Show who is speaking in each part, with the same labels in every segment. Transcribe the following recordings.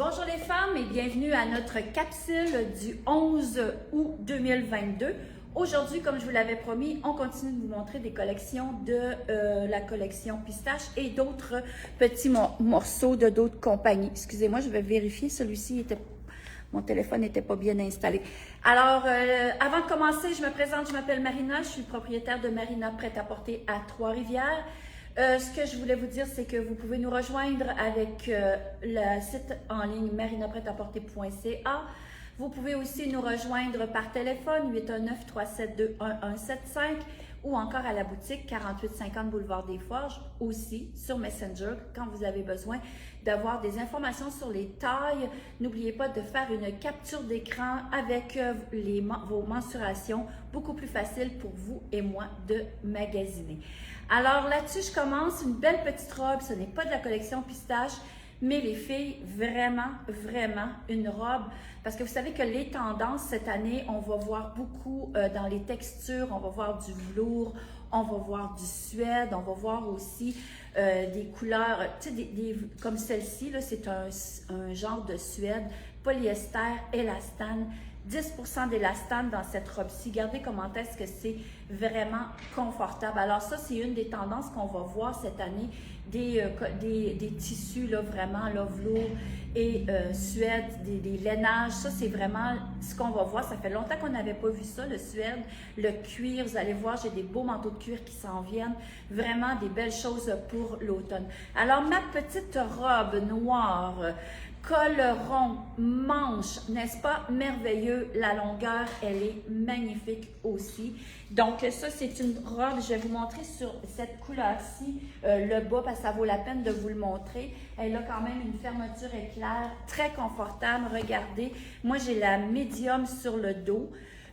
Speaker 1: Bonjour les femmes et bienvenue à notre capsule du 11 août 2022. Aujourd'hui, comme je vous l'avais promis, on continue de vous montrer des collections de la collection Pistache et d'autres petits morceaux de d'autres compagnies. Excusez-moi, je vais vérifier, celui-ci était... Mon téléphone n'était pas bien installé. Alors, avant de commencer, je me présente, je m'appelle Marina, je suis propriétaire de Marina Prêt-à-Porter à Trois-Rivières. Ce que je voulais vous dire, c'est que vous pouvez nous rejoindre avec le site en ligne marinapretaporter.ca. Vous pouvez aussi nous rejoindre par téléphone 819-372-1175 ou encore à la boutique 4850 Boulevard des Forges, aussi sur Messenger quand vous avez besoin d'avoir des informations sur les tailles. N'oubliez pas de faire une capture d'écran avec vos mensurations, beaucoup plus facile pour vous et moi de magasiner. Alors là-dessus, je commence une belle petite robe. Ce n'est pas de la collection Pistache, mais les filles, vraiment une robe. Parce que vous savez que les tendances cette année, on va voir beaucoup dans les textures, on va voir du velours, on va voir du suède, on va voir aussi des couleurs, tu sais, comme celle-ci, c'est un genre de suède, polyester, élastane. 10% d'élastane dans cette robe-ci. Regardez comment est-ce que c'est vraiment confortable. Alors ça, c'est une des tendances qu'on va voir cette année, des tissus là, vraiment là, velours et suède, des lainages. Ça, c'est vraiment ce qu'on va voir. Ça fait longtemps qu'on n'avait pas vu ça, le suède, le cuir. Vous allez voir, j'ai des beaux manteaux de cuir qui s'en viennent. Vraiment des belles choses pour l'automne. Alors, ma petite robe noire, col rond, manche, n'est-ce pas merveilleux? La longueur, elle est magnifique aussi. Donc ça, c'est une robe, je vais vous montrer sur cette couleur-ci, le bas, parce que ça vaut la peine de vous le montrer. Elle a quand même une fermeture éclair, très confortable. Regardez, moi j'ai la médium sur le dos.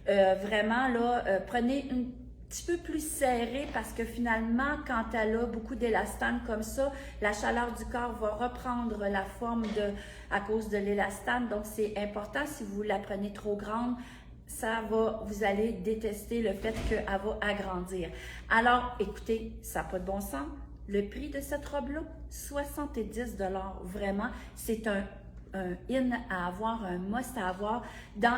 Speaker 1: Vraiment, là, prenez une petit peu plus serré parce que finalement, quand elle a beaucoup d'élastane comme ça, la chaleur du corps va reprendre la forme à cause de l'élastane. Donc, c'est important. Si vous la prenez trop grande, vous allez détester le fait qu'elle va agrandir. Alors, écoutez, ça n'a pas de bon sens. Le prix de cette robe-là, 70 $. Vraiment, c'est un in à avoir, un must à avoir dans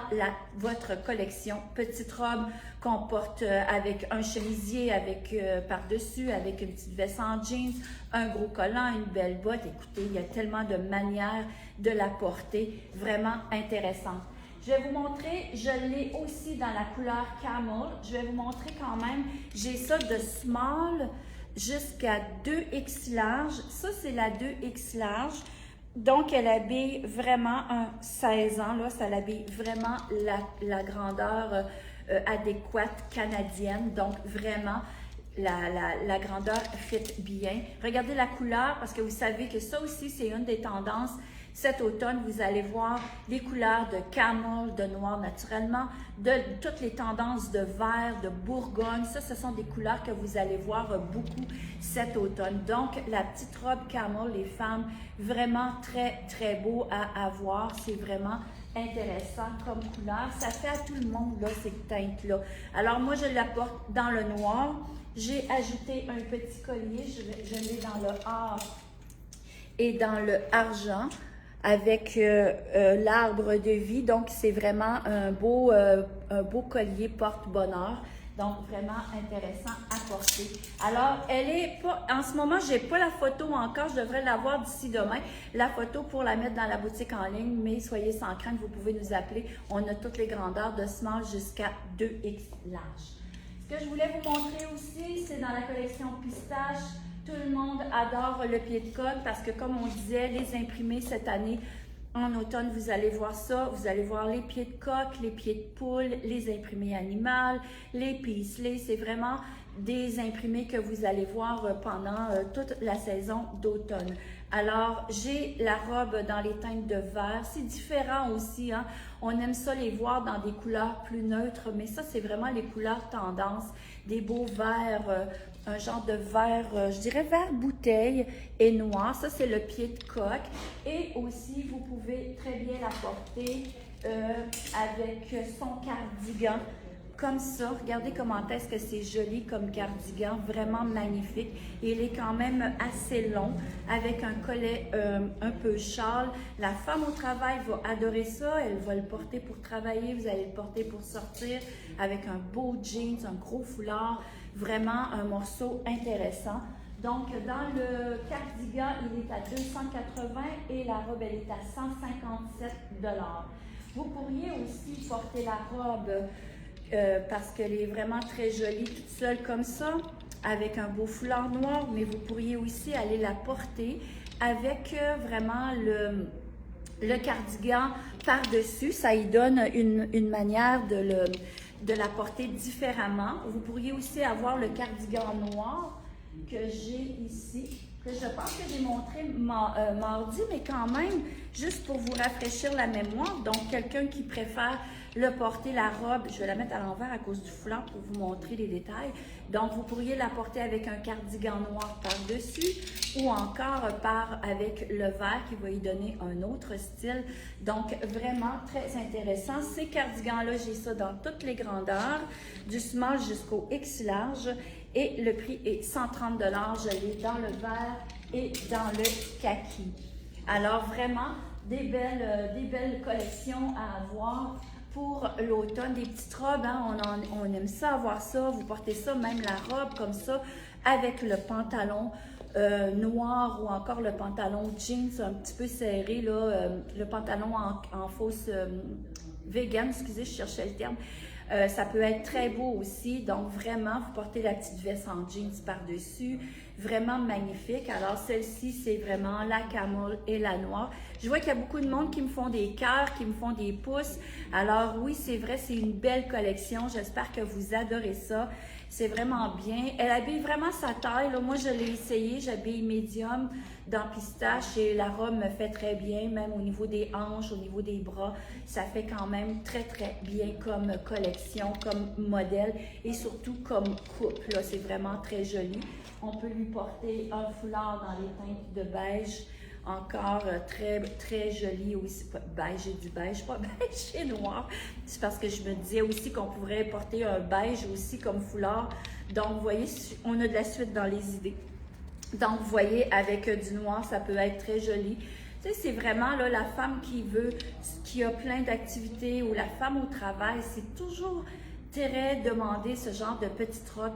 Speaker 1: votre collection. Petite robe qu'on porte avec un chemisier, avec par-dessus, avec une petite veste en jeans, un gros collant, une belle botte. Écoutez, il y a tellement de manières de la porter, vraiment intéressante. Je vais vous montrer, je l'ai aussi dans la couleur camel. Je vais vous montrer quand même, j'ai ça de small jusqu'à 2X large. Ça, c'est la 2X large. Donc, elle habille vraiment un 16 ans, là, ça l'habille vraiment la grandeur adéquate canadienne. Donc, vraiment, la grandeur fit bien. Regardez la couleur, parce que vous savez que ça aussi, c'est une des tendances. Cet automne, vous allez voir les couleurs de camel, de noir naturellement, de toutes les tendances de vert, de bourgogne. Ça, ce sont des couleurs que vous allez voir beaucoup cet automne. Donc, la petite robe camel, les femmes, vraiment très beau à avoir. C'est vraiment intéressant comme couleur. Ça fait à tout le monde, là, ces teintes-là. Alors, moi, je la porte dans le noir. J'ai ajouté un petit collier. Je l'ai dans le or et dans le argent, avec l'arbre de vie. Donc, c'est vraiment un beau collier porte-bonheur. Donc, vraiment intéressant à porter. Alors, elle est pas, en ce moment, je n'ai pas la photo encore. Je devrais l'avoir d'ici demain. La photo pour la mettre dans la boutique en ligne. Mais soyez sans crainte, vous pouvez nous appeler. On a toutes les grandeurs de small jusqu'à 2X large. Ce que je voulais vous montrer aussi, c'est dans la collection Pistache. Tout le monde adore le pied de coque parce que, comme on disait, les imprimés cette année, en automne, vous allez voir ça. Vous allez voir les pieds de coque, les pieds de poule, les imprimés animales, les paisley. C'est vraiment des imprimés que vous allez voir pendant toute la saison d'automne. Alors, j'ai la robe dans les teintes de vert. C'est différent aussi, hein? On aime ça les voir dans des couleurs plus neutres, mais ça, c'est vraiment les couleurs tendance. Des beaux verts, un genre de vert, je dirais vert bouteille et noir. Ça, c'est le pied de coque. Et aussi, vous pouvez très bien la porter avec son cardigan comme ça. Regardez comment est-ce que c'est joli comme cardigan, vraiment magnifique. Et il est quand même assez long avec un collet un peu châle. La femme au travail va adorer ça, elle va le porter pour travailler, vous allez le porter pour sortir avec un beau jeans, un gros foulard, vraiment un morceau intéressant. Donc, dans le cardigan, il est à 280 et la robe, elle est à 157 $. Vous pourriez aussi porter la robe parce qu'elle est vraiment très jolie, toute seule comme ça, avec un beau foulard noir, mais vous pourriez aussi aller la porter avec vraiment le cardigan par-dessus. Ça y donne une manière de la porter différemment. Vous pourriez aussi avoir le cardigan noir que j'ai ici, que je pense que j'ai montré mardi, mais quand même, juste pour vous rafraîchir la mémoire. Donc, quelqu'un qui préfère le porter, la robe, je vais la mettre à l'envers à cause du foulard pour vous montrer les détails. Donc, vous pourriez la porter avec un cardigan noir par-dessus ou encore avec le vert qui va y donner un autre style. Donc, vraiment très intéressant. Ces cardigans-là, j'ai ça dans toutes les grandeurs, du small jusqu'au X large. Et le prix est 130 $. Je l'ai dans le vert et dans le kaki. Alors, vraiment, des belles collections à avoir pour l'automne. Des petites robes, hein, on aime ça, avoir ça. Vous portez ça, même la robe comme ça, avec le pantalon noir ou encore le pantalon jeans un petit peu serré, là, le pantalon en fausse vegan, excusez, je cherchais le terme. Ça peut être très beau aussi, donc vraiment, vous portez la petite veste en jeans par-dessus, vraiment magnifique. Alors celle-ci, c'est vraiment la camel et la noire. Je vois qu'il y a beaucoup de monde qui me font des cœurs, qui me font des pouces. Alors oui, c'est vrai, c'est une belle collection. J'espère que vous adorez ça. C'est vraiment bien. Elle habille vraiment sa taille. Là. Moi, je l'ai essayé. J'habille médium dans pistache et la robe me fait très bien, même au niveau des hanches, au niveau des bras. Ça fait quand même très, très bien comme collection, comme modèle et surtout comme coupe. Là, c'est vraiment très joli. On peut lui porter un foulard dans les teintes de beige. Encore très, très joli aussi. Beige et du beige, pas beige et noir. C'est parce que je me disais aussi qu'on pourrait porter un beige aussi comme foulard. Donc, vous voyez, on a de la suite dans les idées. Donc, vous voyez, avec du noir, ça peut être très joli. Tu sais, c'est vraiment là, la femme qui a plein d'activités ou la femme au travail, c'est toujours très demandé ce genre de petite robe.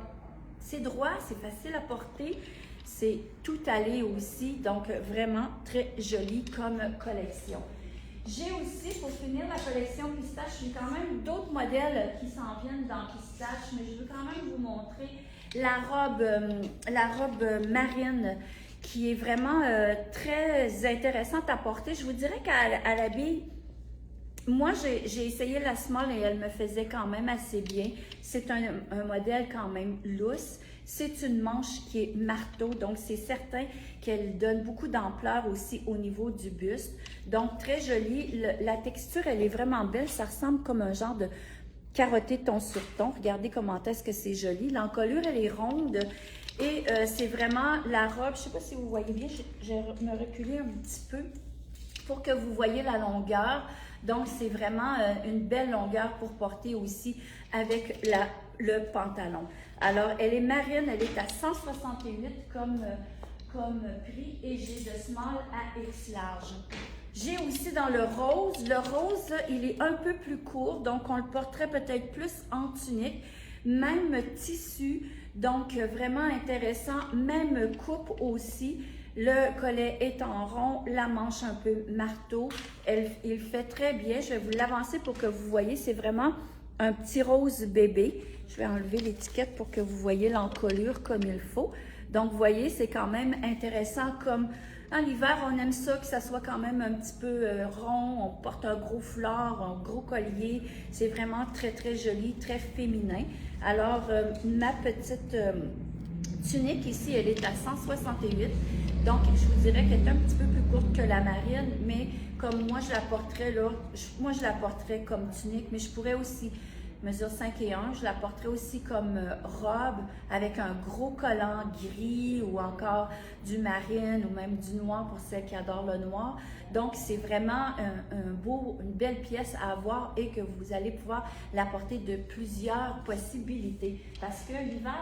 Speaker 1: C'est droit, c'est facile à porter. C'est tout allé aussi, donc vraiment très joli comme collection. J'ai aussi, pour finir la collection pistache, j'ai quand même d'autres modèles qui s'en viennent dans pistache, mais je veux quand même vous montrer la robe marine qui est vraiment très intéressante à porter. Je vous dirais qu'à l'habille, moi, j'ai essayé la small et elle me faisait quand même assez bien. C'est un modèle quand même lousse. C'est une manche qui est marteau, donc c'est certain qu'elle donne beaucoup d'ampleur aussi au niveau du buste. Donc, très jolie. La texture, elle est vraiment belle. Ça ressemble comme un genre de carotté ton sur ton. Regardez comment est-ce que c'est joli. L'encolure, elle est ronde. Et c'est vraiment la robe. Je ne sais pas si vous voyez bien. Je vais me reculer un petit peu pour que vous voyez la longueur. Donc, c'est vraiment une belle longueur pour porter aussi avec le pantalon. Alors, elle est marine, elle est à 168 comme prix et j'ai de small à X large. J'ai aussi dans le rose. Le rose, il est un peu plus court, donc on le porterait peut-être plus en tunique. Même tissu, donc vraiment intéressant. Même coupe aussi. Le collet est en rond, la manche un peu marteau. Il fait très bien. Je vais vous l'avancer pour que vous voyez. C'est vraiment un petit rose bébé. Je vais enlever l'étiquette pour que vous voyez l'encolure comme il faut. Donc, vous voyez, c'est quand même intéressant comme en l'hiver, on aime ça, que ça soit quand même un petit peu rond. On porte un gros foulard, un gros collier. C'est vraiment très, très joli, très féminin. Alors, ma petite tunique ici, elle est à 168. Donc, je vous dirais qu'elle est un petit peu plus courte que la marine, mais comme moi, je la porterais là, moi, je la porterais comme tunique, mais je pourrais aussi mesure 5 et 1. Je la porterai aussi comme robe avec un gros collant gris ou encore du marine ou même du noir pour celles qui adorent le noir. Donc, c'est vraiment une belle pièce à avoir et que vous allez pouvoir la porter de plusieurs possibilités. Parce que l'hiver,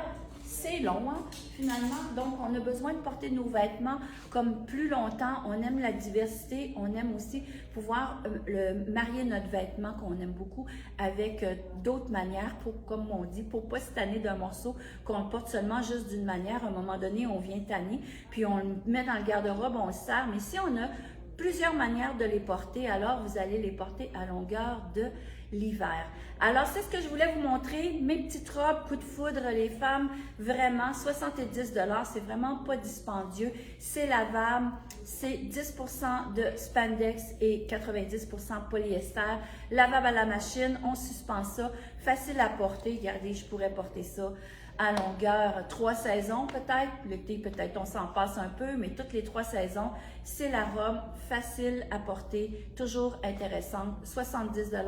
Speaker 1: c'est long, hein, finalement. Donc, on a besoin de porter nos vêtements comme plus longtemps. On aime la diversité. On aime aussi pouvoir marier notre vêtement qu'on aime beaucoup avec d'autres manières pour, comme on dit, pour pas se tanner d'un morceau qu'on le porte seulement juste d'une manière. À un moment donné, on vient tanner, puis on le met dans le garde-robe, on le serre. Mais si on a plusieurs manières de les porter, alors vous allez les porter à longueur de l'hiver. Alors, c'est ce que je voulais vous montrer, mes petites robes coup de foudre, les femmes, vraiment 70 $, c'est vraiment pas dispendieux, c'est lavable, c'est 10% de spandex et 90% polyester, lavable à la machine, on suspend ça, facile à porter, regardez, je pourrais porter ça à longueur 3 saisons peut-être, l'été peut-être on s'en passe un peu, mais toutes les 3 saisons, c'est la robe facile à porter, toujours intéressante, 70 $.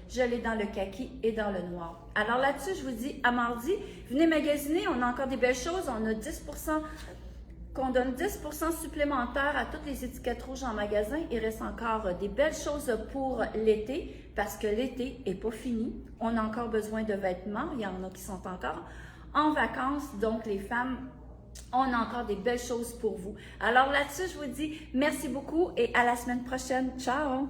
Speaker 1: Je l'ai dans le kaki et dans le noir. Alors là-dessus, je vous dis à mardi, venez magasiner, on a encore des belles choses, on a 10%, qu'on donne 10% supplémentaire à toutes les étiquettes rouges en magasin. Il reste encore des belles choses pour l'été, parce que l'été n'est pas fini. On a encore besoin de vêtements, il y en a qui sont encore en vacances, donc les femmes, on a encore des belles choses pour vous. Alors là-dessus, je vous dis merci beaucoup et à la semaine prochaine. Ciao!